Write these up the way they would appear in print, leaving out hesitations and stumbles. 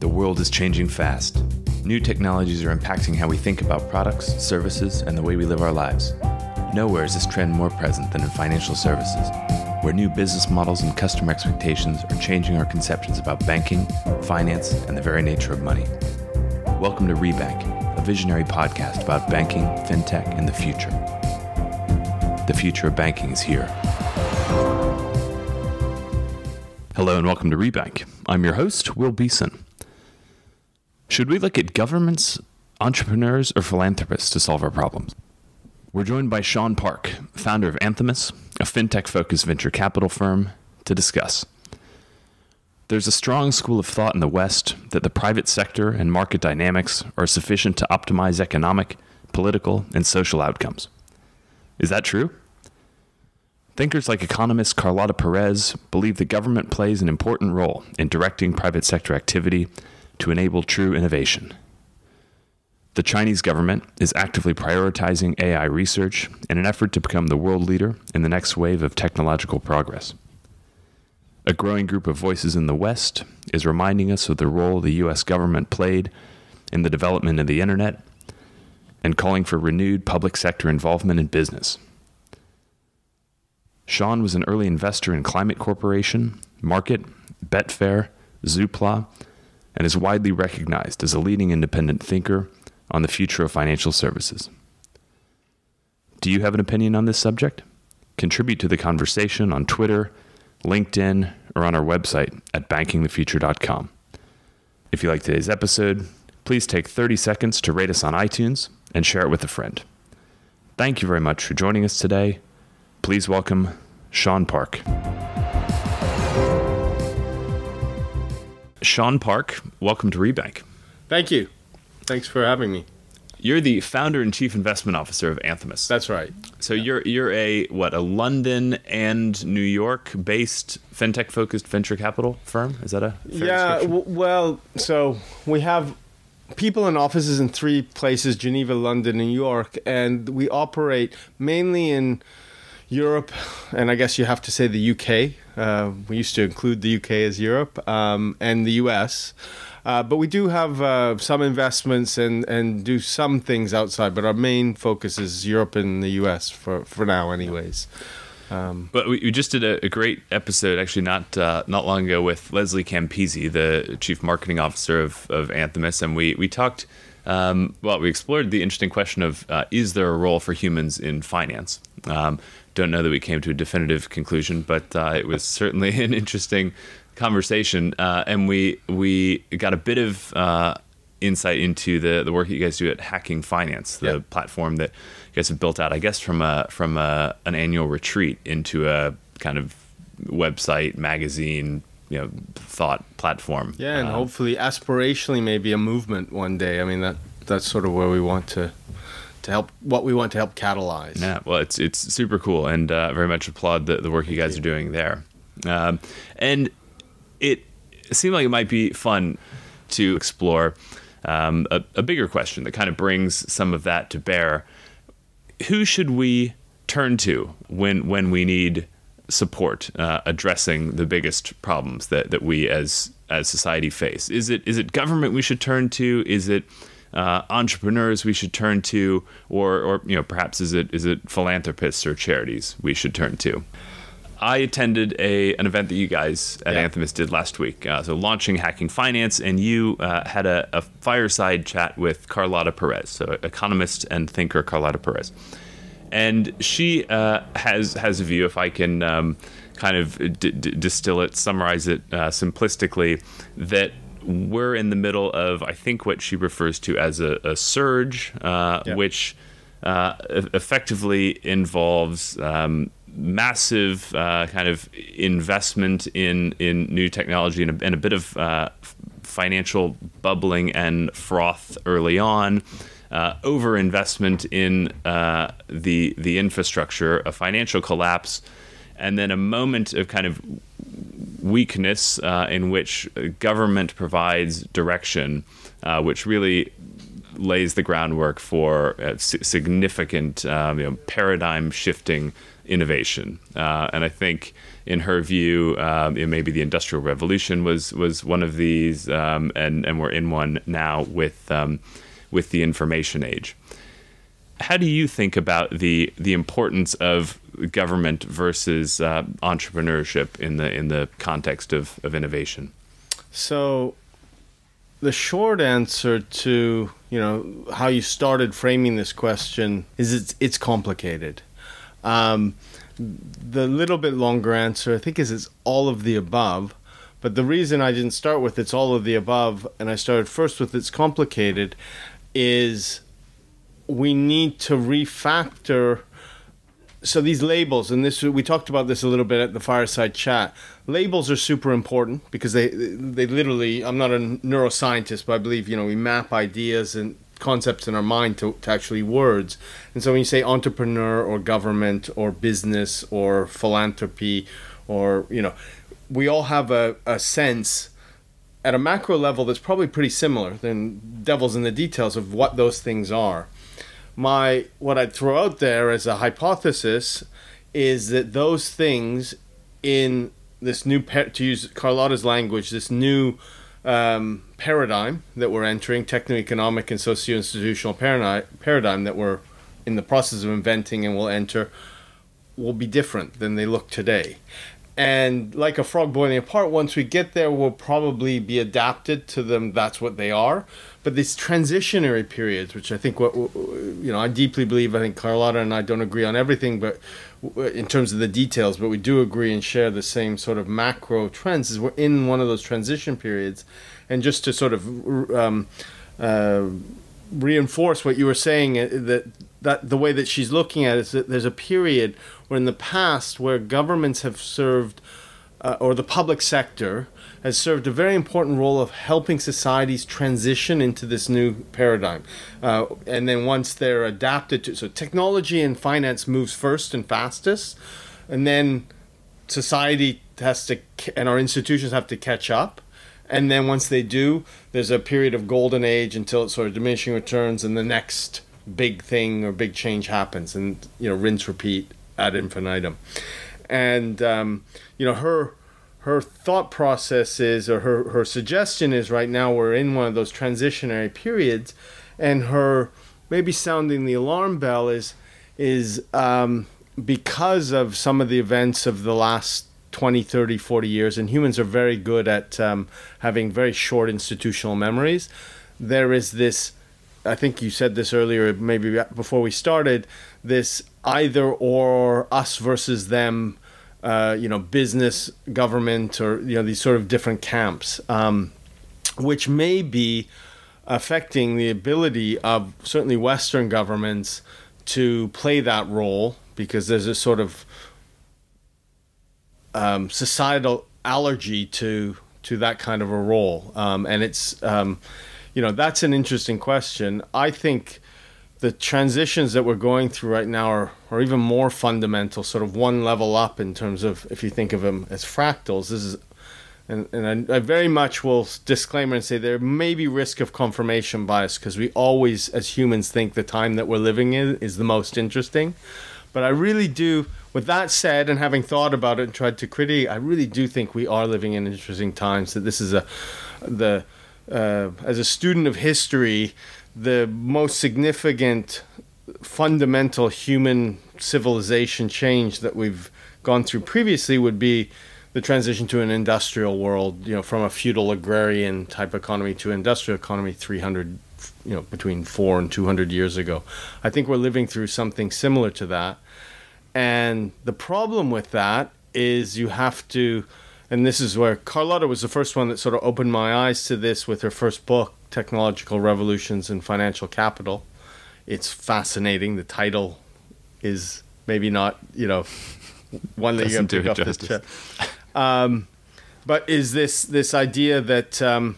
The world is changing fast. New technologies are impacting how we think about products, services, and the way we live our lives. Nowhere is this trend more present than in financial services, where new business models and customer expectations are changing our conceptions about banking, finance, and the very nature of money. Welcome to Rebank, a visionary podcast about banking, fintech, and the future. The future of banking is here. Hello and welcome to Rebank. I'm your host, Will Beeson. Should we look at governments, entrepreneurs, or philanthropists to solve our problems? We're joined by Sean Park, founder of Anthemis, a fintech-focused venture capital firm, to discuss. There's a strong school of thought in the West that the private sector and market dynamics are sufficient to optimize economic, political, and social outcomes. Is that true? Thinkers like economist Carlota Perez believe the government plays an important role in directing private sector activity to enable true innovation. The Chinese government is actively prioritizing AI research in an effort to become the world leader in the next wave of technological progress. A growing group of voices in the West is reminding us of the role the U.S. government played in the development of the internet and calling for renewed public sector involvement in business. Sean was an early investor in Climate Corporation, Market, Betfair, Zoopla, and is widely recognized as a leading independent thinker on the future of financial services. Do you have an opinion on this subject? Contribute to the conversation on Twitter, LinkedIn, or on our website at bankingthefuture.com. If you like today's episode, please take 30 seconds to rate us on iTunes and share it with a friend. Thank you very much for joining us today. Please welcome Sean Park. Sean Park, welcome to Rebank. Thank you. Thanks for having me. You're the founder and chief investment officer of Anthemis. That's right. So you're a London and New York based fintech focused venture capital firm? Is that a fair description? Well, so we have people in offices in three places: Geneva, London, and New York, and we operate mainly in Europe, and I guess you have to say the UK. We used to include the UK as Europe, and the US. But we do have some investments and do some things outside, but our main focus is Europe and the US for now anyways. But we just did a great episode, actually not long ago, with Leslie Campisi, the chief marketing officer of Anthemis, and we talked, we explored the interesting question of is there a role for humans in finance? Don't know that we came to a definitive conclusion, but it was certainly an interesting conversation, and we got a bit of insight into the work that you guys do at Hacking Finance, the platform that you guys have built out, I guess, from an annual retreat into a kind of website, magazine, thought platform. Yeah, and hopefully, aspirationally, maybe a movement one day. I mean, that's sort of where we want to help, what we want to help catalyze. Yeah, well, it's super cool, and very much applaud the work you guys are doing there. And it seemed like it might be fun to explore a bigger question that kind of brings some of that to bear. Who should we turn to when we need support addressing the biggest problems that we as society face? Is it government we should turn to? Is it entrepreneurs we should turn to, or perhaps is it philanthropists or charities we should turn to? I attended an event that you guys at Anthemis did last week, so launching Hacking Finance, and you had a fireside chat with Carlota Perez, so economist and thinker Carlota Perez. And she has a view, if I can kind of distill it, summarize it simplistically, that we're in the middle of, I think, what she refers to as a surge, which effectively involves massive kind of investment in new technology and a bit of financial bubbling and froth early on, over-investment in the infrastructure, a financial collapse, and then a moment of kind of weakness in which government provides direction, which really lays the groundwork for significant paradigm shifting innovation. And I think in her view, maybe the Industrial Revolution was one of these, and we're in one now with the information age. How do you think about the importance of government versus entrepreneurship in the context of innovation? So the short answer to how you started framing this question is it's complicated. The little bit longer answer, I think, is it's all of the above. But the reason I didn't start with it's all of the above and I started first with it's complicated is we need to refactor. So these labels, and we talked about this a little bit at the fireside chat. Labels are super important because they literally, I'm not a neuroscientist, but I believe, we map ideas and concepts in our mind to actually words. And so when you say entrepreneur or government or business or philanthropy or, we all have a sense at a macro level that's probably pretty similar, then devil's in the details of what those things are. What I'd throw out there as a hypothesis is that those things in this new, to use Carlota's language, this new paradigm that we're entering, techno-economic and socio-institutional paradigm that we're in the process of inventing and will enter, will be different than they look today. And like a frog boiling apart, once we get there, we'll probably be adapted to them. That's what they are. But these transitionary periods, which I think I deeply believe, I think Carlota and I don't agree on everything, but in terms of the details, but we do agree and share the same sort of macro trends, is we're in one of those transition periods. And just to sort of reinforce what you were saying, that the way that she's looking at it is that there's a period where in the past where governments have served, or the public sector has served a very important role of helping societies transition into this new paradigm. And then once they're adapted to, so technology and finance moves first and fastest, and then society has to, and our institutions have to catch up. And then once they do, there's a period of golden age until it's sort of diminishing returns and the next big thing or big change happens, and rinse, repeat ad infinitum. And her thought process is, or her suggestion is, right now we're in one of those transitionary periods, and her maybe sounding the alarm bell is because of some of the events of the last 20, 30, 40 years, and humans are very good at having very short institutional memories. There is this, I think you said this earlier, maybe before we started, this either or, us versus them, business, government, or these sort of different camps, which may be affecting the ability of certainly Western governments to play that role, because there's a sort of societal allergy to that kind of a role, and it's that's an interesting question. I think the transitions that we're going through right now are even more fundamental, sort of one level up in terms of, if you think of them as fractals. This is, and I very much will disclaimer and say there may be risk of confirmation bias, because we always, as humans, think the time that we're living in is the most interesting. But I really do, with that said, and having thought about it and tried to critique, I really do think we are living in interesting times. That this is as a student of history, the most significant fundamental human civilization change that we've gone through previously would be the transition to an industrial world, from a feudal agrarian type economy to an industrial economy 300, between 400 and 200 years ago. I think we're living through something similar to that. And the problem with that is you have to, and this is where Carlota was the first one that sort of opened my eyes to this with her first book, Technological Revolutions in Financial Capital. It's fascinating. The title is maybe not, one that you can pick up the chair. But is this idea that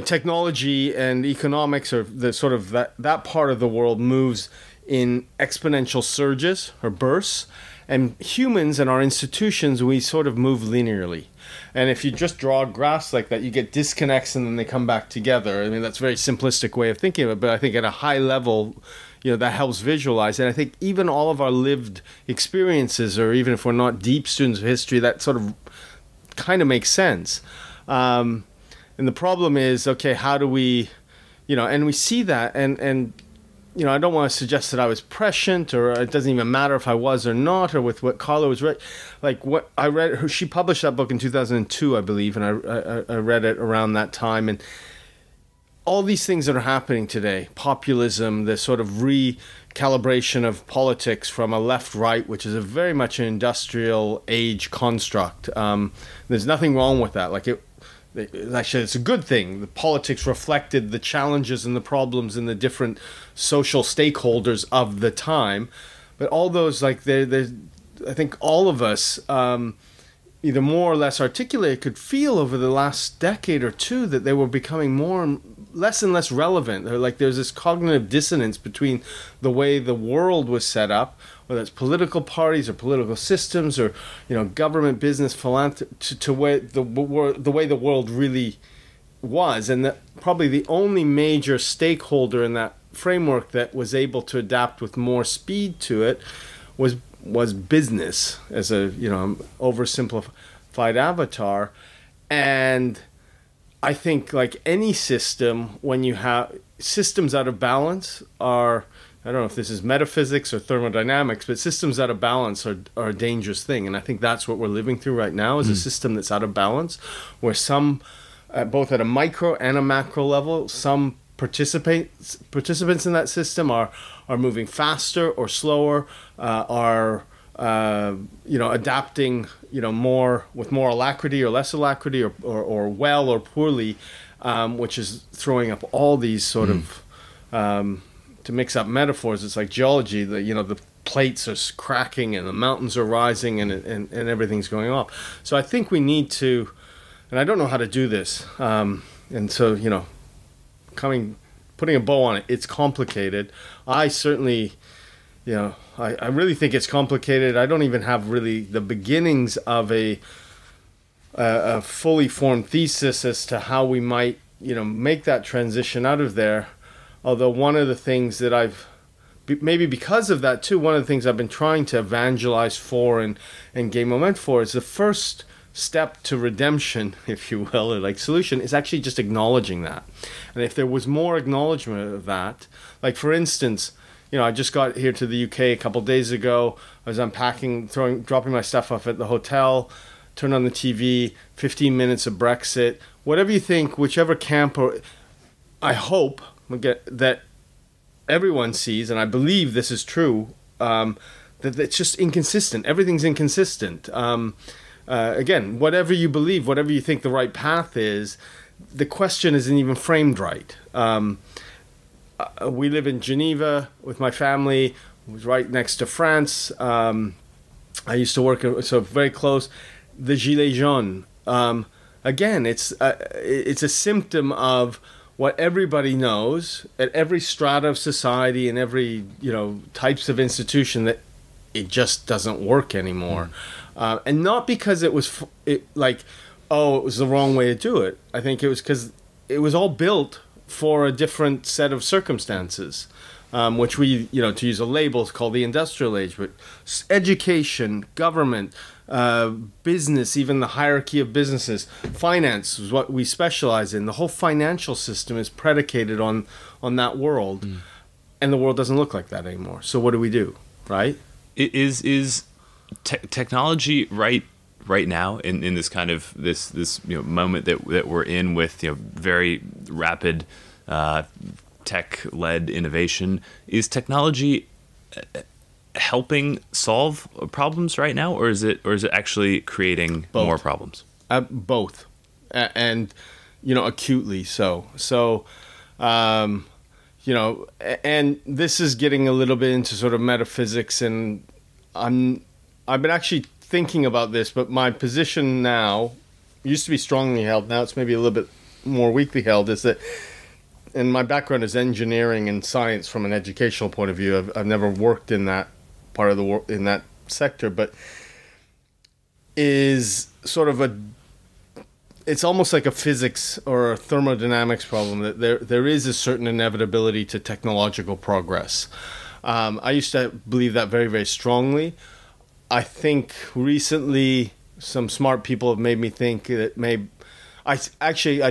technology and economics, or the sort of that part of the world, moves in exponential surges or bursts, and humans and our institutions, we sort of move linearly. And if you just draw graphs like that, you get disconnects and then they come back together. I mean, that's a very simplistic way of thinking of it, but I think at a high level, that helps visualize. And I think even all of our lived experiences, or even if we're not deep students of history, that sort of kind of makes sense. And the problem is, okay, how do we, and we see that, and I don't want to suggest that I was prescient, or it doesn't even matter if I was or not, or with what Carla was read. Like what I read, she published that book in 2002, I believe, and I read it around that time. And all these things that are happening today, populism, the sort of recalibration of politics from a left-right, which is a very much an industrial age construct. There's nothing wrong with that. Actually, it's a good thing. The politics reflected the challenges and the problems and the different social stakeholders of the time. But all those, I think all of us, either more or less articulate, could feel over the last decade or two that they were becoming less and less relevant. There's this cognitive dissonance between the way the world was set up, whether it's political parties or political systems or government, business, philanthropy, to the way the world really was. And probably the only major stakeholder in that framework that was able to adapt with more speed to it was business, as a oversimplified avatar. And I think, like any system, when you have systems out of balance, I don't know if this is metaphysics or thermodynamics, but systems out of balance are a dangerous thing. And I think that's what we're living through right now, is a system that's out of balance, where some, both at a micro and a macro level, some participants in that system are moving faster or slower, are adapting more with more alacrity or less alacrity, or well or poorly, which is throwing up all these sort of to mix up metaphors. It's like geology. The plates are cracking and the mountains are rising and everything's going off. So I think we need to, and I don't know how to do this, and so putting a bow on it, it's complicated. I certainly, I really think it's complicated. I don't even have really the beginnings of a fully formed thesis as to how we might, make that transition out of there. Although one of the things that maybe because of that too, one of the things I've been trying to evangelize for and gain momentum for is the first step to redemption, if you will, or like solution, is actually just acknowledging that. And if there was more acknowledgement of that, like for instance, I just got here to the UK a couple of days ago. I was unpacking, dropping my stuff off at the hotel, turned on the TV, 15 minutes of Brexit, whatever you think, whichever camp, or I hope that everyone sees, and I believe this is true, that it's just inconsistent. Everything's inconsistent. Again, whatever you believe, whatever you think the right path is, the question isn't even framed right. We live in Geneva with my family. It was right next to France. I used to work, so very close. The Gilets jaunes. Again, it's a symptom of what everybody knows at every strata of society and every types of institution, that it just doesn't work anymore. And not because it was it was the wrong way to do it. I think it was because it was all built for a different set of circumstances, which we, to use a label, is called the industrial age. But education, government, business, even the hierarchy of businesses, finance is what we specialize in. The whole financial system is predicated on that world, and the world doesn't look like that anymore. So what do we do, right? Is technology right now in this kind of this moment that we're in with very rapid tech-led innovation? Is technology helping solve problems right now, or is it actually creating more problems? Both, and acutely so. And this is getting a little bit into sort of metaphysics, and I've been actually thinking about this, but my position now used to be strongly held. Now it's maybe a little bit more weakly held. Is that, and my background is engineering and science from an educational point of view. I've never worked in that part of the world, in that sector, but is sort of it's almost like a physics or a thermodynamics problem, that there is a certain inevitability to technological progress. I used to believe that very, very strongly. I think recently some smart people have made me think that I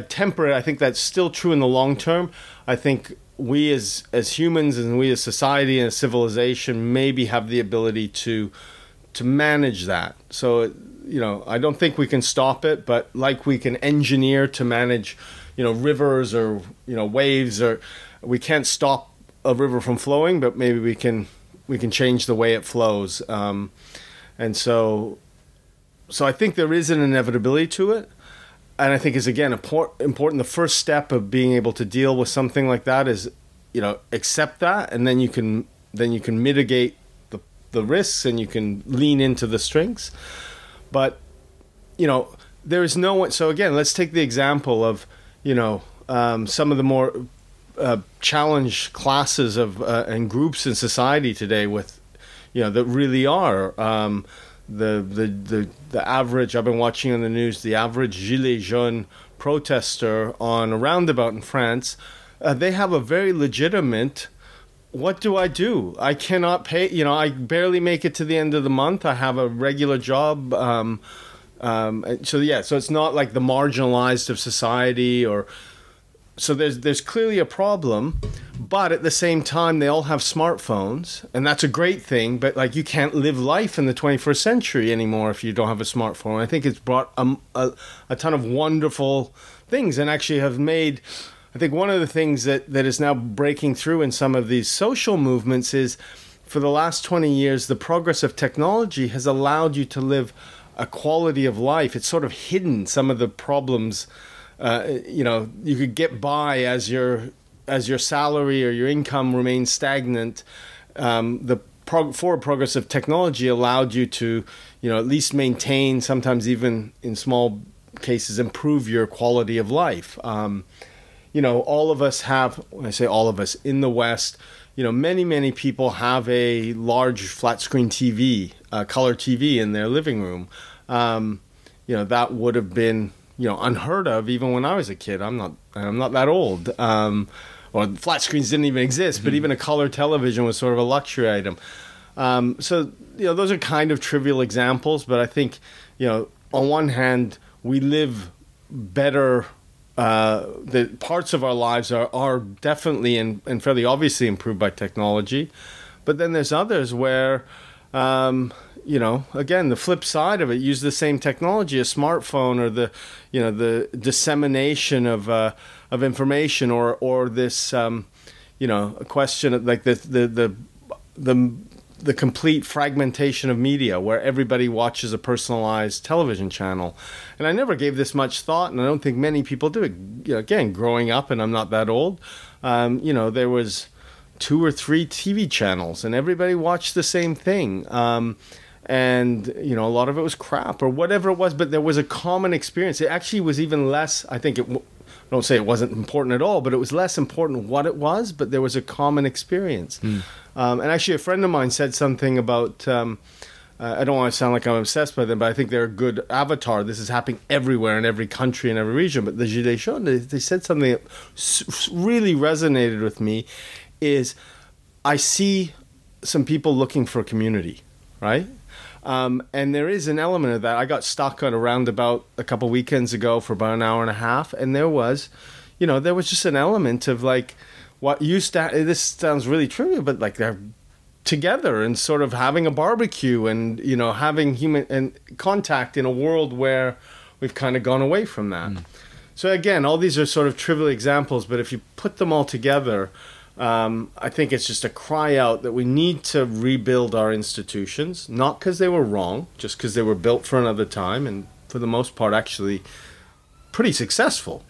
temper it. I think that's still true in the long term. I think we as humans and we as society and as civilization maybe have the ability to manage that. So, I don't think we can stop it, but like we can engineer to manage, rivers or, waves, or we can't stop a river from flowing, but maybe we can change the way it flows. And so I think there is an inevitability to it. And I think is, again, important. The first step of being able to deal with something like that is, accept that, and then you can mitigate the risks, and you can lean into the strengths. But, there is no one. So again, let's take the example of, some of the more challenged classes of and groups in society today with, that really are the average. I've been watching on the news the average Gilets jaunes protester on a roundabout in France. They have a very legitimate. What do? I cannot pay. I barely make it to the end of the month. I have a regular job. So it's not like the marginalized of society, or so there's clearly a problem. But at the same time, they all have smartphones, and that's a great thing. But like, you can't live life in the 21st century anymore if you don't have a smartphone. I think it's brought a ton of wonderful things, and actually have made. I think one of the things that is now breaking through in some of these social movements is, for the last 20 years, the progress of technology has allowed you to live a quality of life. It's sort of hidden some of the problems. You could get by as your salary or your income remains stagnant. The forward progress of technology allowed you to, at least maintain, sometimes even in small cases, improve your quality of life. All of us have, when I say all of us, in the West, many, many people have a large flat screen TV, color TV in their living room. That would have been, unheard of even when I was a kid. I'm not that old. Or flat screens didn't even exist, but even a color television was sort of a luxury item. Those are kind of trivial examples, but I think, on one hand, we live better. The parts of our lives are definitely and fairly obviously improved by technology, but then there's others where, again, the flip side of it, use the same technology, a smartphone, or the dissemination of information, or this, a question of like the complete fragmentation of media, where everybody watches a personalized television channel. And I never gave this much thought, and I don't think many people do. Again, growing up, and I'm not that old, there was 2 or 3 TV channels, and everybody watched the same thing. And, a lot of it was crap or whatever it was, but there was a common experience. It actually was even less, I think I don't say it wasn't important at all, but it was less important what it was, but there was a common experience. And actually, a friend of mine said something about, I don't want to sound like I'm obsessed by them, but I think they're a good avatar. This is happening everywhere in every country and every region. But the Gilets jaunes, they said something that really resonated with me, is I see some people looking for a community, right? And there is an element of that. I got stuck on a roundabout a couple weekends ago for about an hour and a half, and there was just an element of like what used to. This sounds really trivial, but like they're together and sort of having a barbecue and having human and contact in a world where we've kind of gone away from that. So again, all these are sort of trivial examples, but if you put them all together, I think it's just a cry out that we need to rebuild our institutions, not because they were wrong, just because they were built for another time, and for the most part, actually pretty successful.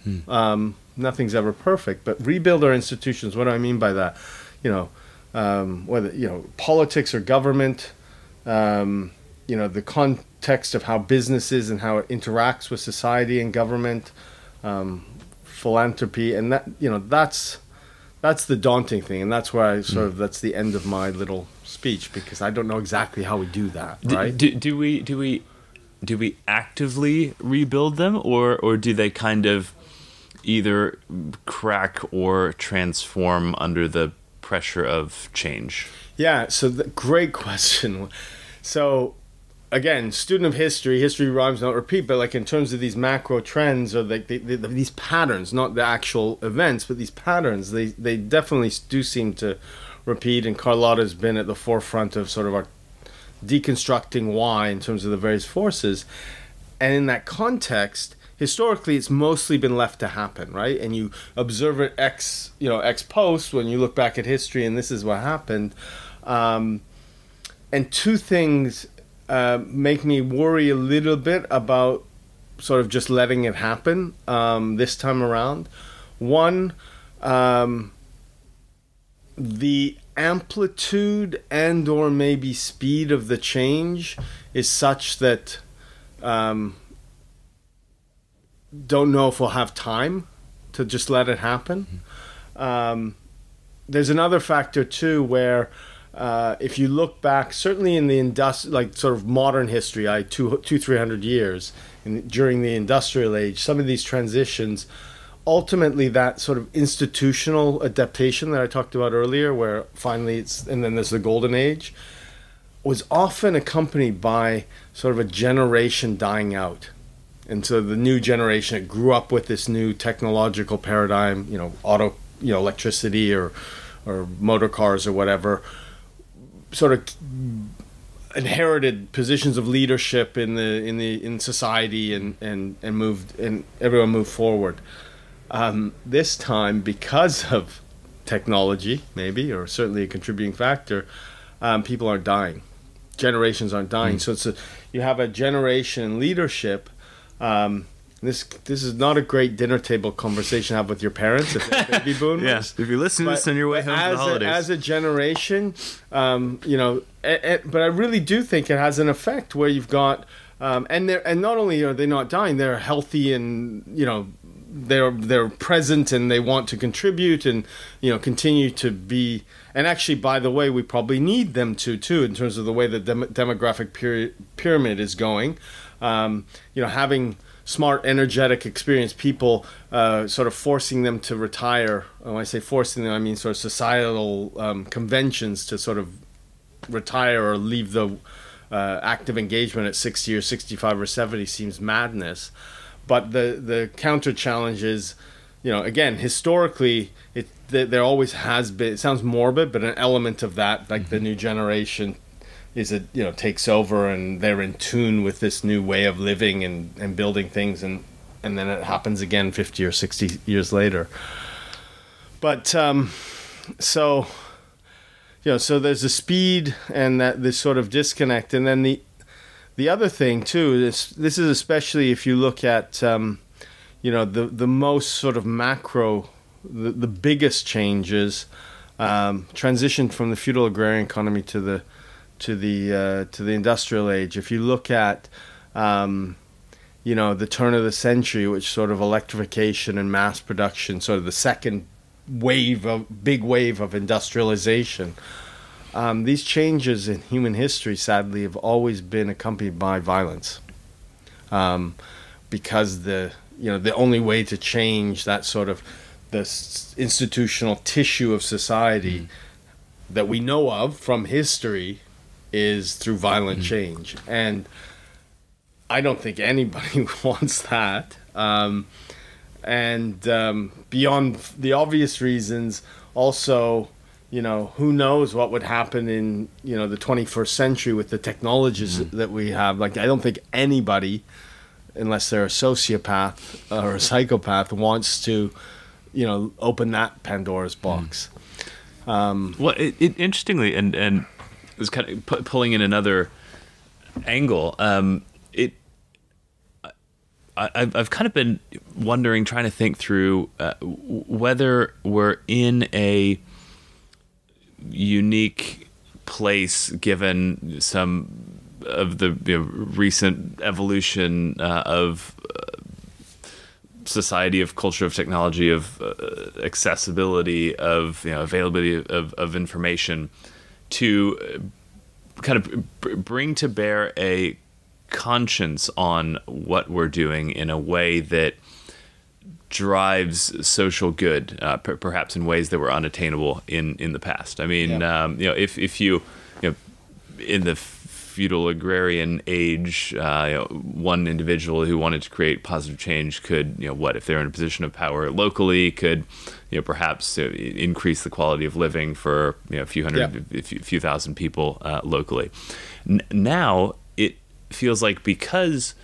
Nothing's ever perfect, but rebuild our institutions. What do I mean by that? Whether politics or government, the context of how business is and how it interacts with society and government, philanthropy, and that's the daunting thing, and that's where that's the end of my little speech, because I don't know exactly how we do that. Right? Do we do we actively rebuild them, or do they kind of either crack or transform under the pressure of change? Yeah, so great question. So again, student of history rhymes not repeat, but like in terms of these macro trends or like these patterns, not the actual events, but these patterns, they definitely do seem to repeat. And Carlota's been at the forefront of sort of our deconstructing why in terms of the various forces. And in that context, historically, it's mostly been left to happen, right? And you observe it ex post when you look back at history, and this is what happened. And two things make me worry a little bit about sort of just letting it happen this time around. One, the amplitude and or maybe speed of the change is such that don't know if we'll have time to just let it happen. There's another factor too where if you look back, certainly in the like sort of modern history, 300 years during the industrial age, some of these transitions, ultimately that sort of institutional adaptation that I talked about earlier, where finally and then there's the golden age, was often accompanied by sort of a generation dying out. And so the new generation that grew up with this new technological paradigm, electricity or motor cars or whatever, sort of inherited positions of leadership in society and moved, and everyone moved forward. This time, because of technology, maybe, or certainly a contributing factor, people aren't dying. Generations aren't dying. So you have a generation in leadership. This is not a great dinner table conversation to have with your parents if they're baby boomers. Yes, if you listen to this on your way home for the holidays. As a generation, but I really do think it has an effect where you've got, and not only are they not dying, they're healthy and they're present and they want to contribute and continue to be. And actually, by the way, we probably need them too in terms of the way the demographic pyramid is going. Having smart, energetic, experienced people, sort of forcing them to retire. When I say forcing them, I mean sort of societal conventions to sort of retire or leave the active engagement at 60 or 65 or 70 seems madness. But the counter challenge is, again, historically, there always has been, it sounds morbid, but an element of that, like the new generation takes over and they're in tune with this new way of living and building things, and then it happens again 50 or 60 years later. But so there's a speed and this sort of disconnect, and then the other thing too is this is especially if you look at the most sort of macro, the biggest changes, transition from the feudal agrarian economy to the industrial age. If you look at the turn of the century, which sort of electrification and mass production, sort of the second big wave of industrialization, these changes in human history sadly have always been accompanied by violence, because the only way to change that sort of this institutional tissue of society that we know of from history is through violent change. And I don't think anybody wants that. Beyond the obvious reasons, also, who knows what would happen in, the 21st century with the technologies that we have. Like, I don't think anybody, unless they're a sociopath or a psychopath, wants to, open that Pandora's box. Well, interestingly, and was kind of pulling in another angle. I've kind of been wondering, trying to think through whether we're in a unique place given some of the recent evolution of society, of culture, of technology, of accessibility, of availability of information, to kind of bring to bear a conscience on what we're doing in a way that drives social good, perhaps in ways that were unattainable in the past. I mean, if you in the feudal agrarian age, one individual who wanted to create positive change could, if they're in a position of power locally, could, perhaps increase the quality of living for a few hundred, a few thousand people locally. Now it feels like because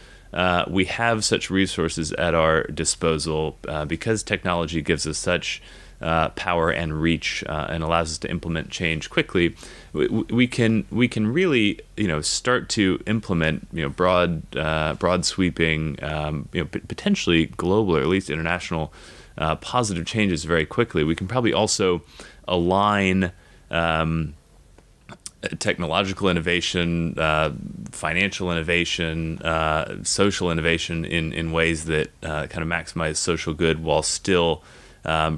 we have such resources at our disposal, because technology gives us such power and reach and allows us to implement change quickly, we can really start to implement broad sweeping potentially global or at least international positive changes very quickly. We can probably also align technological innovation, financial innovation, social innovation in ways that kind of maximize social good while still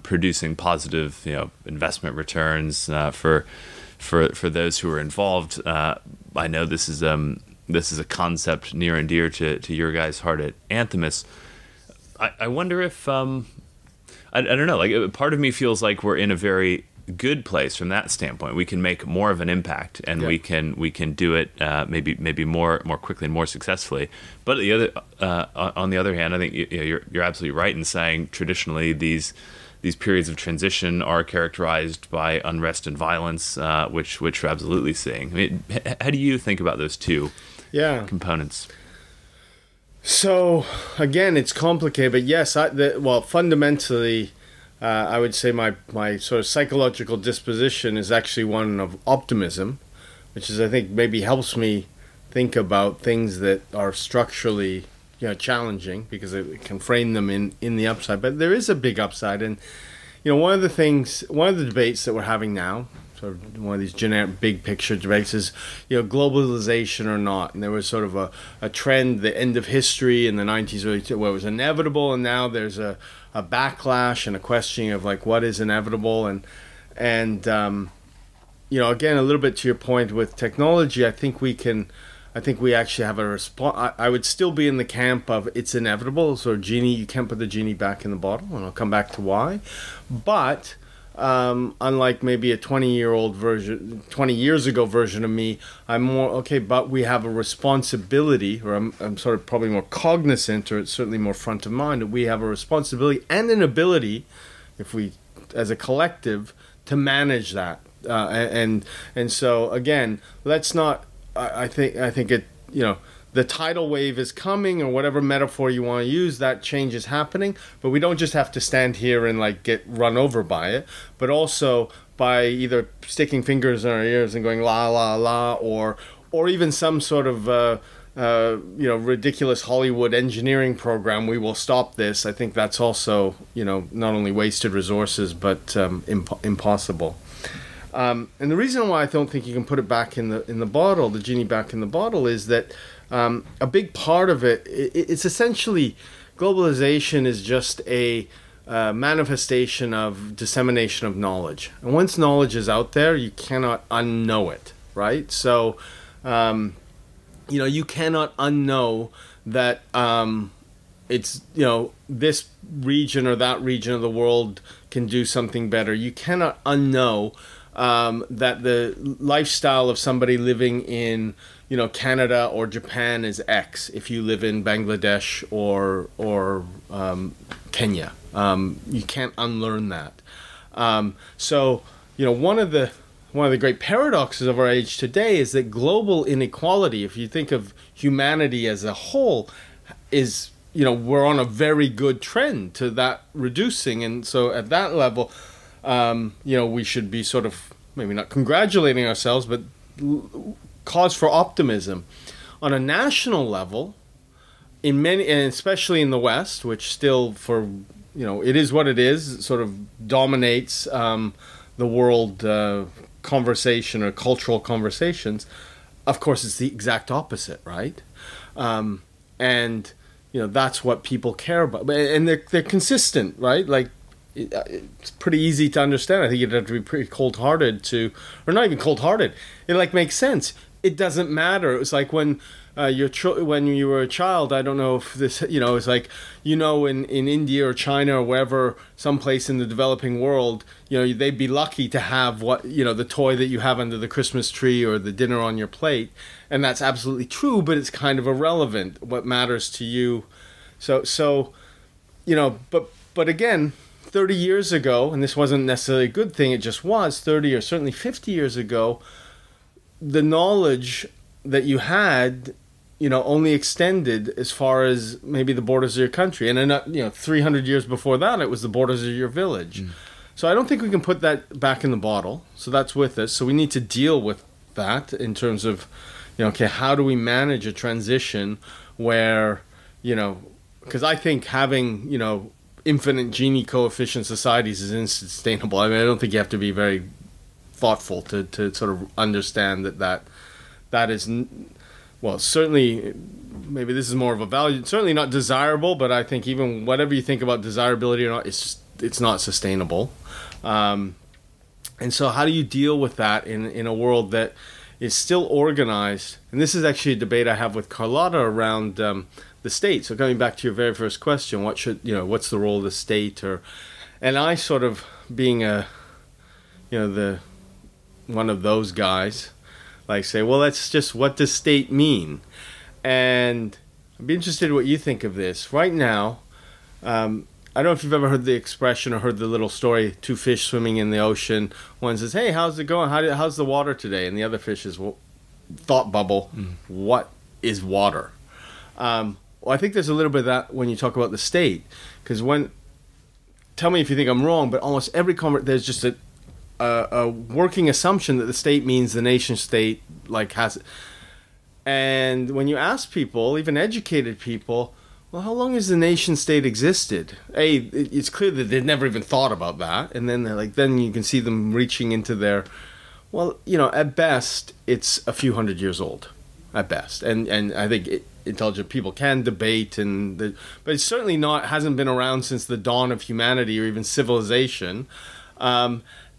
producing positive, investment returns for those who are involved. I know this is a concept near and dear to your guys' heart at Anthemis. I wonder if I don't know. Like, part of me feels like we're in a very good place from that standpoint. We can make more of an impact, and we can do it maybe more quickly and more successfully. But on the other hand, I think you're absolutely right in saying traditionally these periods of transition are characterized by unrest and violence, which we're absolutely seeing. I mean, how do you think about those two components? So again, it's complicated, but yes, fundamentally, I would say my sort of psychological disposition is actually one of optimism, which is, I think, maybe helps me think about things that are structurally challenging, because it can frame them in the upside. But there is a big upside, and one of the debates that we're having now, sort of one of these generic big picture debates, is globalization or not. And there was sort of a trend, the end of history in the 90s, where it was inevitable, and now there's a backlash and a questioning of like what is inevitable, and again, a little bit to your point with technology, I think we actually have a response. I would still be in the camp of it's inevitable. So you can't put the genie back in the bottle, and I'll come back to why. But unlike maybe a 20 years ago version of me, I'm more okay. But we have a responsibility, or I'm sort of probably more cognizant, or it's certainly more front of mind, that we have a responsibility and an ability, if we, as a collective, to manage that. And so again, let's not. I think it, the tidal wave is coming, or whatever metaphor you want to use, that change is happening. But we don't just have to stand here and like get run over by it, but also by either sticking fingers in our ears and going la la la, or even some sort of ridiculous Hollywood engineering program. We will stop this. I think that's also not only wasted resources, but impossible. And the reason why I don't think you can put it back in the bottle, the genie back in the bottle, is that a big part of it's essentially, globalization is just a manifestation of dissemination of knowledge. And once knowledge is out there, you cannot unknow it, right? So, you cannot unknow that it's, this region or that region of the world can do something better. You cannot unknow that the lifestyle of somebody living in, Canada or Japan is X if you live in Bangladesh or Kenya. You can't unlearn that. So, one of the great paradoxes of our age today is that global inequality, if you think of humanity as a whole, is, we're on a very good trend to that reducing. And so at that level, we should be sort of maybe not congratulating ourselves, but cause for optimism. On a national level, in many, and especially in the West, which still it is what it is, it sort of dominates the world conversation or cultural conversations. Of course, it's the exact opposite, right? And that's what people care about, and they're consistent, right? Like, it's pretty easy to understand. I think you'd have to be pretty cold-hearted or not even cold-hearted. It makes sense. It doesn't matter. It was like when when you were a child, I don't know if this, it's like, in India or China or wherever, someplace in the developing world, they'd be lucky to have the toy that you have under the Christmas tree or the dinner on your plate. And that's absolutely true, but it's kind of irrelevant. What matters to you. So but again, 30 years ago, and this wasn't necessarily a good thing, it just was 30 or certainly 50 years ago, the knowledge that you had, only extended as far as maybe the borders of your country. And then, 300 years before that, it was the borders of your village. So I don't think we can put that back in the bottle. So that's with us. So we need to deal with that in terms of, okay, how do we manage a transition where, because I think having, infinite Gini coefficient societies is unsustainable. I mean, I don't think you have to be very thoughtful to sort of understand that is, well, certainly, maybe this is more of a value, certainly not desirable, but I think even whatever you think about desirability or not, it's not sustainable. And so how do you deal with that in a world that is still organized? And this is actually a debate I have with Carlota around the state. So coming back to your very first question, what's the role of the state? And I sort of being one of those guys, like say, well, that's just, what does state mean? And I'd be interested in what you think of this. Right now, I don't know if you've ever heard the expression or heard the little story, two fish swimming in the ocean. One says, hey, how's it going? How's the water today? And the other fish is, well, thought bubble, what is water? Well, I think there's a little bit of that when you talk about the state. Because tell me if you think I'm wrong, but almost every there's just a working assumption that the state means the nation state, like, has it. And when you ask people, even educated people, well, how long has the nation state existed? It's clear that they've never even thought about that. And then then you can see them reaching into their, well, at best, it's a few hundred years old, at best. And I think intelligent people can debate, but it's certainly hasn't been around since the dawn of humanity or even civilization.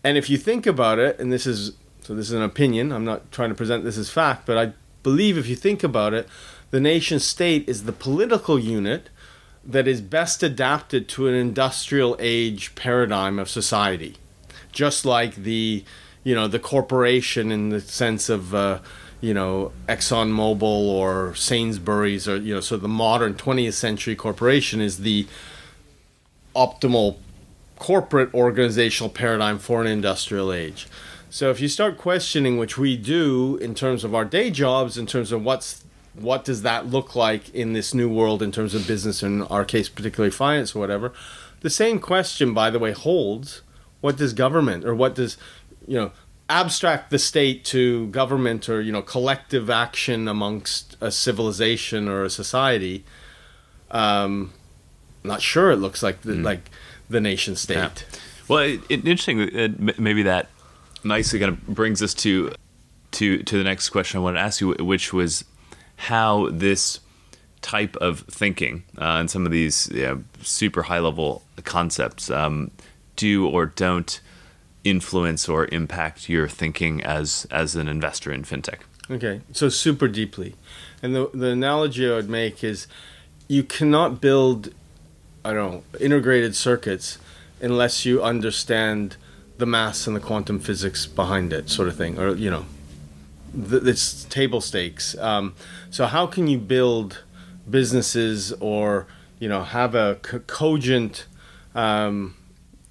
And if you think about it, and this is an opinion, I'm not trying to present this as fact, but I believe if you think about it, the nation state is the political unit that is best adapted to an industrial age paradigm of society. Just like the corporation in the sense of, ExxonMobil or Sainsbury's, or, so the modern 20th century corporation is the optimal corporate organizational paradigm for an industrial age. So if you start questioning, which we do in terms of our day jobs, in terms of what does that look like in this new world in terms of business, in our case particularly finance or whatever, the same question, by the way, holds. What does government, or what does, abstract the state to government, or, collective action amongst a civilization or a society? Not sure it looks like the nation state. Yeah. Well, interesting. Maybe that nicely kind of brings us to the next question I wanted to ask you, which was how this type of thinking and some of these super high level concepts do or don't influence or impact your thinking as an investor in fintech. Okay, so super deeply. And the analogy I would make is you cannot build, integrated circuits unless you understand the maths and the quantum physics behind it, sort of thing, or, it's table stakes. So how can you build businesses or, have a cogent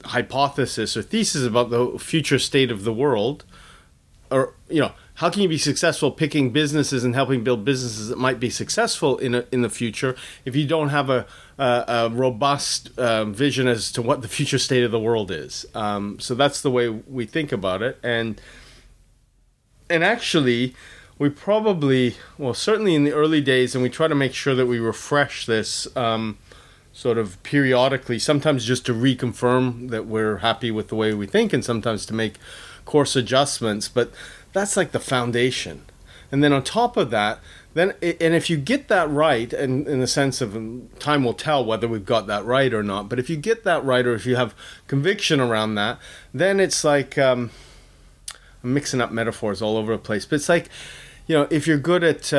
hypothesis or thesis about the future state of the world? Or, how can you be successful picking businesses and helping build businesses that might be successful in the future if you don't have a robust vision as to what the future state of the world is? So that's the way we think about it. And actually, we probably, well, certainly in the early days, and we try to make sure that we refresh this sort of periodically, sometimes just to reconfirm that we're happy with the way we think, and sometimes to make course adjustments. But that's like the foundation. And then on top of that, and if you get that right, and in the sense of time will tell whether we've got that right or not, but if you get that right, or if you have conviction around that, then it's like, I'm mixing up metaphors all over the place, but it's like, if you're good at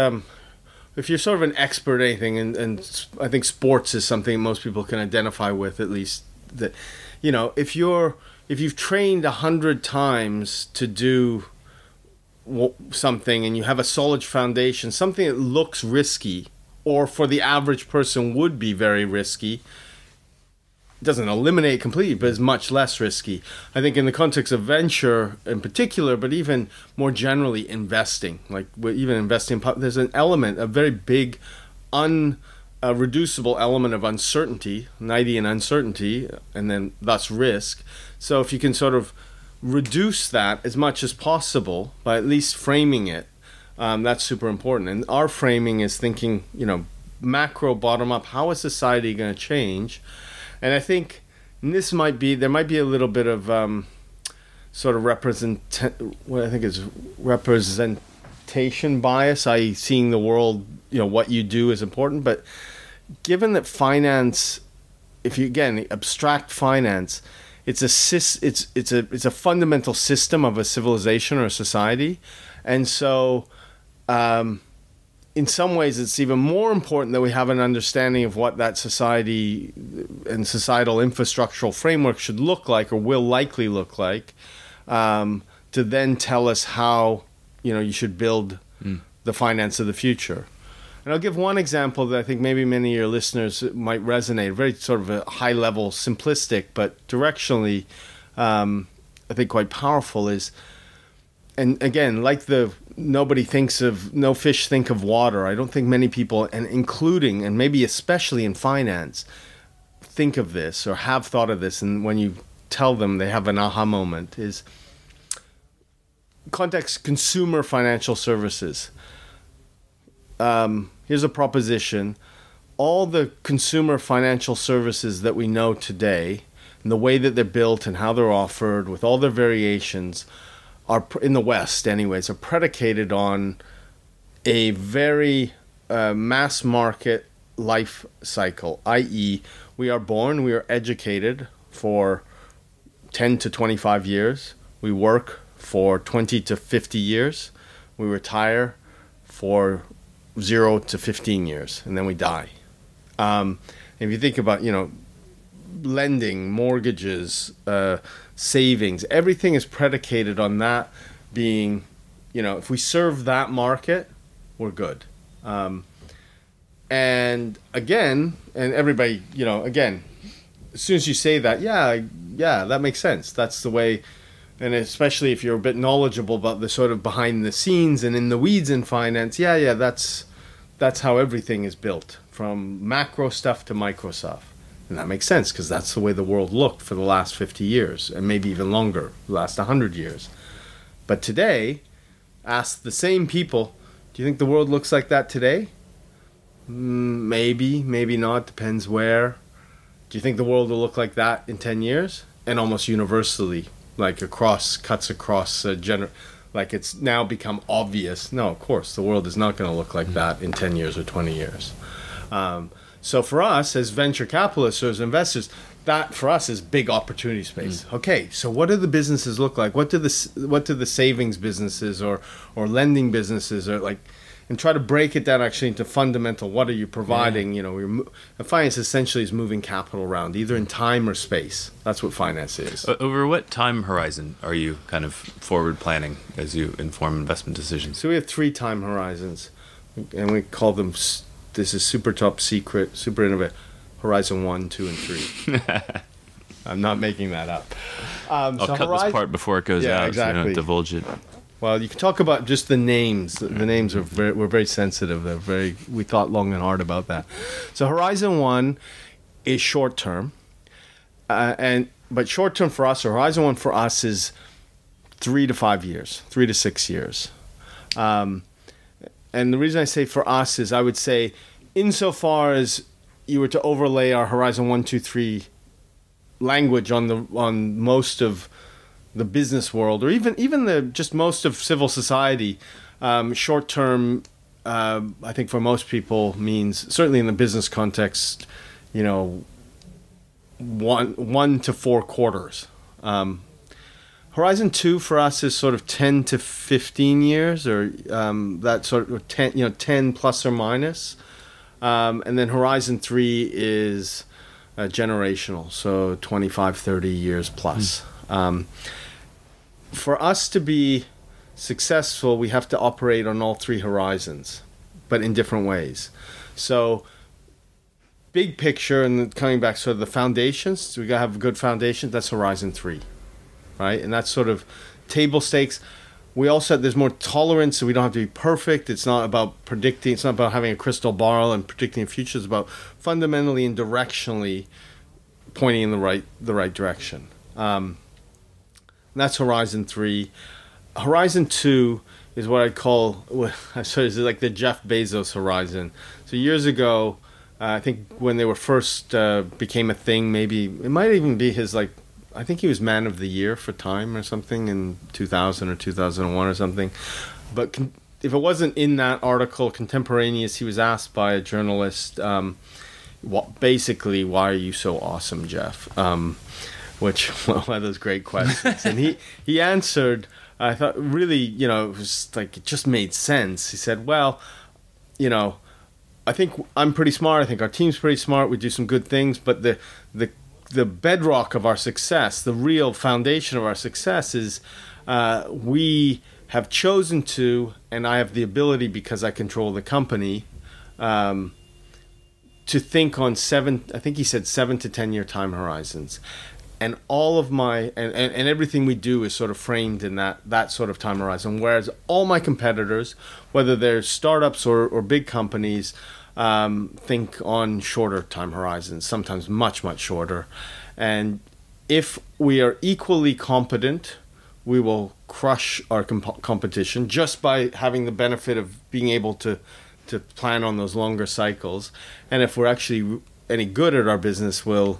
if you're sort of an expert at anything, and I think sports is something most people can identify with, at least, that, you know, if you've trained 100 times to do something and you have a solid foundation, something that looks risky or for the average person would be very risky, doesn't eliminate completely, but is much less risky. I think in the context of venture in particular, but even more generally investing, like even investing, there's an element, a very big, reducible element of uncertainty, Knightian uncertainty, and then thus risk. So if you can sort of reduce that as much as possible by at least framing it, that's super important. And our framing is thinking, you know, macro, bottom up, how is society going to change? And I think there might be a little bit of sort of what I think is representation bias, i.e. seeing the world, you know, what you do is important. But given that finance, if you, again, abstract finance, it's a fundamental system of a civilization or a society. And so in some ways, it's even more important that we have an understanding of what that society and societal infrastructural framework should look like or will likely look like, to then tell us how, you know, you should build the finance of the future. And I'll give one example that I think maybe many of your listeners might resonate, very sort of a high level, simplistic, but directionally, I think quite powerful is, and again, like no fish think of water. I don't think many people, and including, and maybe especially in finance, think of this or have thought of this. And when you tell them, they have an aha moment, is context consumer financial services. Here's a proposition. All the consumer financial services that we know today, and the way that they're built and how they're offered with all their variations, are in the West anyways, are predicated on a very mass market life cycle, i.e. we are born, we are educated for 10 to 25 years, we work for 20 to 50 years, we retire for 0 to 15 years, and then we die. If you think about, you know, lending, mortgages, savings, everything is predicated on that being, you know, if we serve that market, we're good. And again, and everybody, you know, again, as soon as you say that, yeah, that makes sense. That's the way, and especially if you're a bit knowledgeable about the sort of behind the scenes and in the weeds in finance, that's how everything is built, from macro stuff to micro stuff. And that makes sense because that's the way the world looked for the last 50 years and maybe even longer, the last 100 years. But today, ask the same people, do you think the world looks like that today? Maybe, maybe not, depends where. Do you think the world will look like that in 10 years? And almost universally, like cuts across like it's now become obvious. No, of course, the world is not going to look like that in 10 years or 20 years. So for us as venture capitalists or as investors, that for us is big opportunity space. Okay, so what do the businesses look like? What do the savings businesses or lending businesses are like? And try to break it down actually into fundamental. What are you providing? You know, finance essentially is moving capital around, either in time or space. That's what finance is. Over what time horizon are you kind of forward planning as you inform investment decisions? So we have 3 time horizons, and we call them. This is super top secret, super innovative. Horizon 1, 2, and 3. I'm not making that up. I'll cut this part before it goes out, exactly. So you don't divulge it. Well, you can talk about just the names. The names were very sensitive. We thought long and hard about that. So Horizon 1 is short term, but short term for us, or Horizon 1 for us is 3 to 5 years, 3 to 6 years. And the reason I say for us is I would say, insofar as you were to overlay our Horizon 1, 2, 3 language on most of the business world, or even just most of civil society, short term, I think for most people means, certainly in the business context, you know, 1 to 4 quarters. Horizon 2 for us is sort of 10 to 15 years, or that sort of 10 plus or minus. And then Horizon 3 is generational, so 25, 30 years plus. For us to be successful, we have to operate on all three horizons, but in different ways. So big picture, and coming back sort of the foundations, so we got to have good foundations. That's Horizon 3, right? And that's sort of table stakes. We also, there's more tolerance, so we don't have to be perfect. It's not about predicting. It's not about having a crystal ball and predicting the future. It's about fundamentally and directionally pointing in the right direction. That's Horizon 3. Horizon 2 is what I call, it's like the Jeff Bezos horizon. So years ago, I think when they were first became a thing, maybe it might even be his, like, I think he was Man of the Year for Time or something in 2000 or 2001 or something. But if it wasn't in that article, contemporaneous, he was asked by a journalist, basically, why are you so awesome, Jeff? Which, one of those great questions. And he answered, I thought really, it was like, it just made sense. He said, well, I think I'm pretty smart. I think our team's pretty smart. We do some good things, but the bedrock of our success, the real foundation of our success is we have chosen to, and I have the ability because I control the company, to think on I think he said 7 to 10 year time horizons. And all of my, and everything we do is sort of framed in that sort of time horizon. Whereas all my competitors, whether they're startups or big companies, think on shorter time horizons, sometimes much, much shorter. And if we are equally competent, we will crush our competition just by having the benefit of being able to plan on those longer cycles. And if we're actually any good at our business, we'll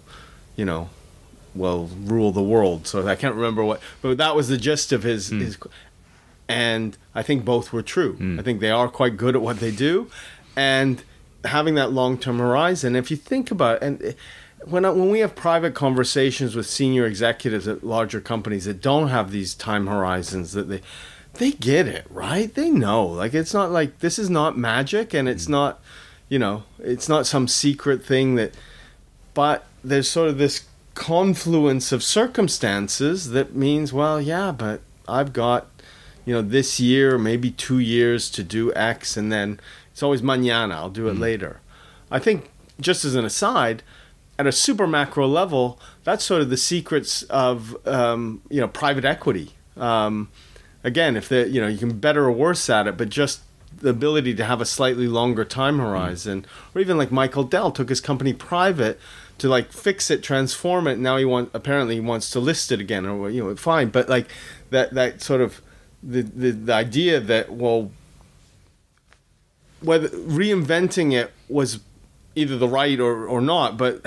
rule the world. So I can't remember but that was the gist of his. And I think both were true. I think they are quite good at what they do, and having that long-term horizon. If you think about it, and when we have private conversations with senior executives at larger companies that don't have these time horizons, that they get it, right? They know, like, it's not like, this is not magic, and it's not, it's not some secret thing but there's sort of this confluence of circumstances that means, well, yeah, but I've got, this year, maybe 2 years to do X, and then it's always mañana, I'll do it later. I think, just as an aside, at a super macro level, that's sort of the secrets of, private equity. Again, if you can better or worse at it, but just the ability to have a slightly longer time horizon, or even like Michael Dell took his company private to like fix it, transform it. Now apparently he wants to list it again, or fine. But like that sort of the idea that, well, whether reinventing it was either the right or not, but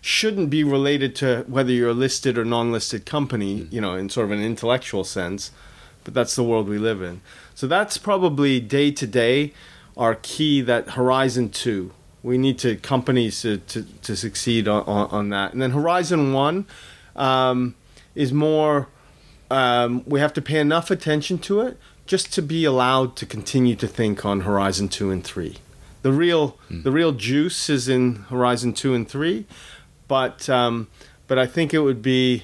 shouldn't be related to whether you're a listed or non-listed company, in sort of an intellectual sense. But that's the world we live in. So that's probably day to day our key, that Horizon 2. We need companies to succeed on that. And then Horizon 1 is more, we have to pay enough attention to it just to be allowed to continue to think on Horizon 2 and 3. The real juice is in Horizon 2 and 3, but I think it would be,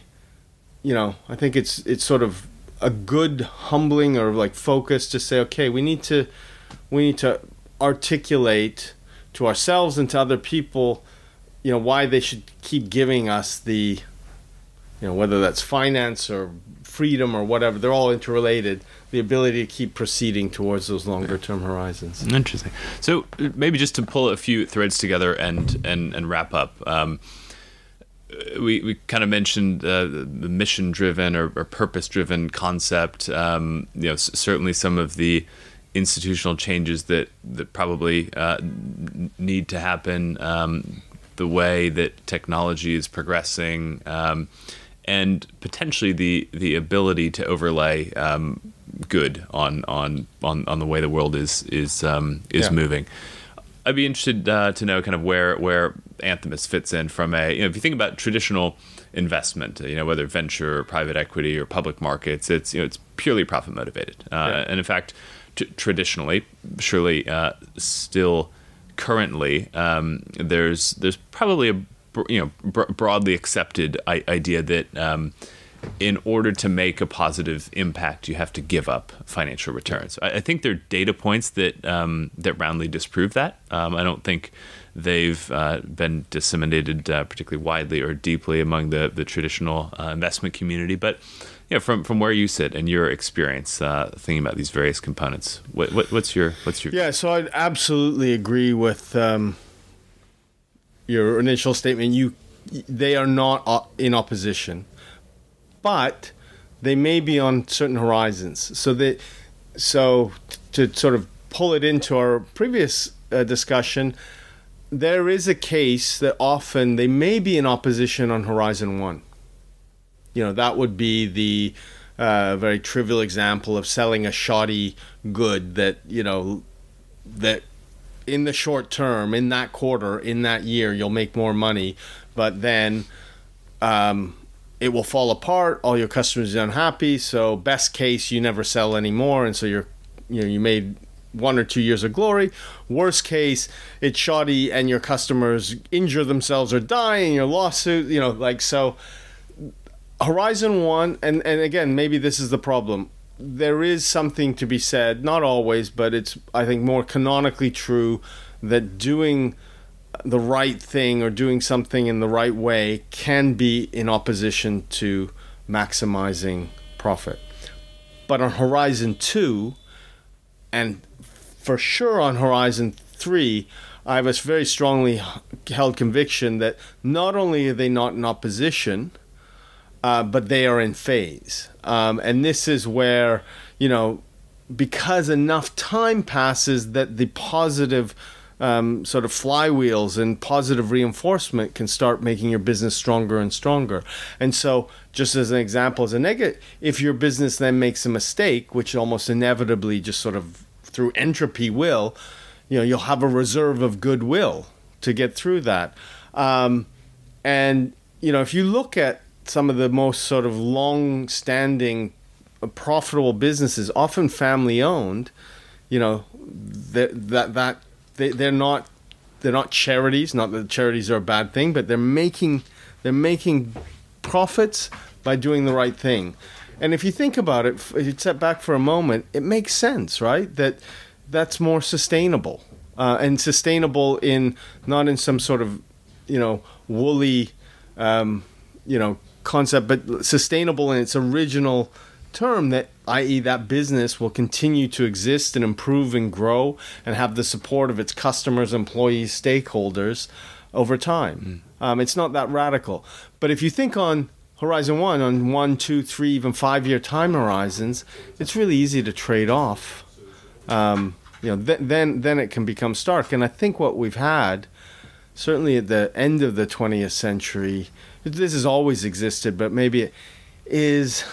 I think it's sort of a good humbling or like focus to say, okay, we need to articulate to ourselves and to other people, why they should keep giving us the, whether that's finance or freedom or whatever, they're all interrelated, the ability to keep proceeding towards those longer term horizons. Interesting. So maybe just to pull a few threads together and wrap up, we kind of mentioned the mission driven or purpose driven concept, certainly some of the institutional changes that probably need to happen, the way that technology is progressing, and potentially the ability to overlay good on the way the world is moving. I'd be interested to know kind of where Anthemis fits in from a, if you think about traditional investment, whether venture or private equity or public markets, it's purely profit motivated. And in fact, traditionally, surely still currently, there's probably a broadly accepted idea that in order to make a positive impact, you have to give up financial returns. I think there are data points that roundly disprove that. I don't think they've been disseminated particularly widely or deeply among the traditional investment community. But from where you sit and your experience thinking about these various components, what's your Yeah, so I'd absolutely agree with your initial statement. They are not in opposition, but they may be on certain horizons. So to sort of pull it into our previous discussion, there is a case that often they may be in opposition on horizon one. That would be the very trivial example of selling a shoddy good that in the short term, in that quarter, in that year, you'll make more money, but then it will fall apart. All your customers are unhappy. So best case, you never sell anymore, and so you made 1 or 2 years of glory. Worst case, it's shoddy and your customers injure themselves or die in your lawsuit. So. Horizon one, and again, maybe this is the problem. There is something to be said, not always, but it's, I think, more canonically true that doing the right thing or doing something in the right way can be in opposition to maximizing profit. But on horizon two, and for sure on horizon three, I have a very strongly held conviction that not only are they not in opposition, but they are in phase. And this is where, because enough time passes that the positive sort of flywheels and positive reinforcement can start making your business stronger and stronger. And so just as an example, as a negative, if your business then makes a mistake, which almost inevitably just sort of through entropy will, you'll have a reserve of goodwill to get through that. And, if you look at some of the most sort of long-standing profitable businesses, often family-owned, they're not charities. Not that charities are a bad thing, but they're making profits by doing the right thing. And if you think about it, if you step back for a moment, it makes sense, right? That's more sustainable, and sustainable not in some sort of woolly concept, but sustainable in its original term, that i.e. that business will continue to exist and improve and grow and have the support of its customers, employees, stakeholders over time. It's not that radical. But if you think on horizon one, on 1, 2, 3, even 5-year time horizons, it's really easy to trade off. Then it can become stark. And I think what we've had, certainly at the end of the 20th century, this has always existed, but maybe it is,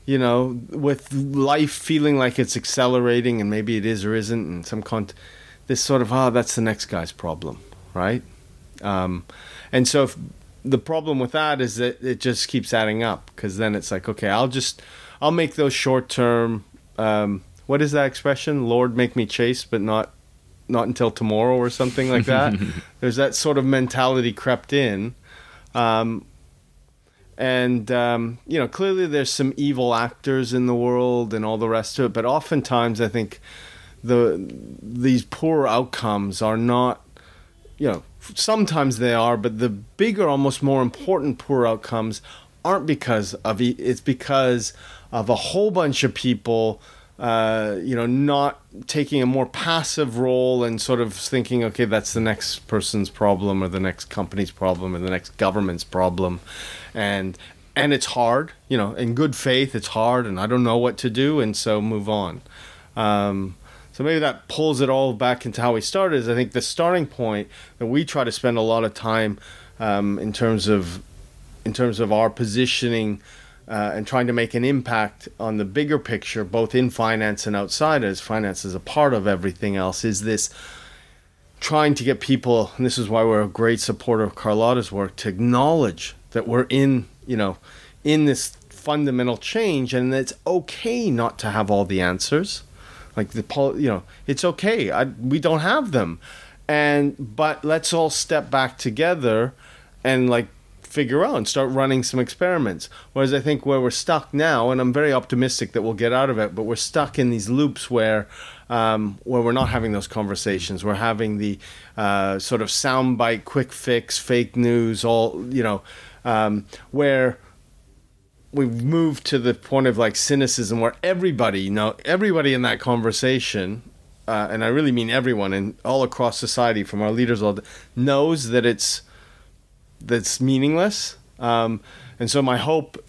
with life feeling like it's accelerating, and maybe it is or isn't, and this sort of, that's the next guy's problem, right? And so the problem with that is that it just keeps adding up, because then it's like, okay, I'll make those short-term, what is that expression? Lord, make me chase, but not until tomorrow, or something like that. There's that sort of mentality crept in. Clearly there's some evil actors in the world and all the rest of it, but oftentimes I think these poor outcomes are not, sometimes they are, but the bigger, almost more important poor outcomes aren't because of it's because of a whole bunch of people not taking a more passive role and sort of thinking, okay, that's the next person's problem, or the next company's problem, or the next government's problem. And it's hard, in good faith, it's hard, and I don't know what to do, and so move on. So maybe that pulls it all back into how we started. Is I think the starting point that we try to spend a lot of time in terms of our positioning and trying to make an impact on the bigger picture, both in finance and outside, as finance is a part of everything else, is this trying to get people, and this is why we're a great supporter of Carlota's work, to acknowledge that we're in this fundamental change, and it's okay not to have all the answers. Like it's okay. We don't have them, but let's all step back together and figure out and start running some experiments. Whereas I think where we're stuck now, and I'm very optimistic that we'll get out of it, but we're stuck in these loops where we're not having those conversations. We're having the sort of soundbite, quick fix, fake news, where we've moved to the point of cynicism, where everybody in that conversation, and I really mean everyone, and all across society, from our leaders, knows that that's meaningless. And so my hope,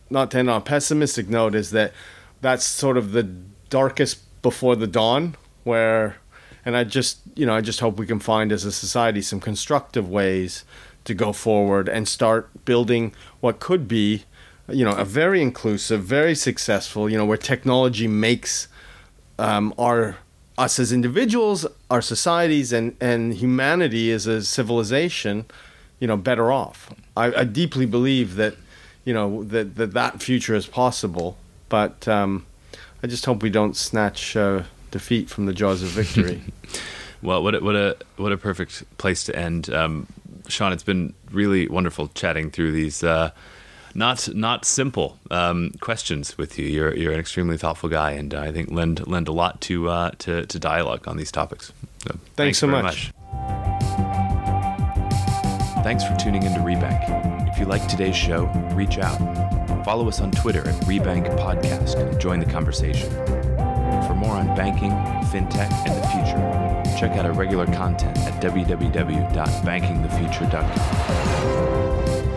not to end on a pessimistic note, is that that's sort of the darkest before the dawn, and I just hope we can find as a society some constructive ways to go forward and start building what could be, a very inclusive, very successful, where technology makes us as individuals, our societies, and humanity as a civilization, better off. I deeply believe that, that future is possible, but I just hope we don't snatch defeat from the jaws of victory. Well, what a perfect place to end. Sean, it's been really wonderful chatting through these not simple questions with you. You're an extremely thoughtful guy, and I think lend a lot to dialogue on these topics. So, thanks so much. Thanks for tuning into Rebank. If you like today's show, reach out. Follow us on Twitter at Rebank Podcast and join the conversation. For more on banking, fintech, and the future, check out our regular content at www.bankingthefuture.com.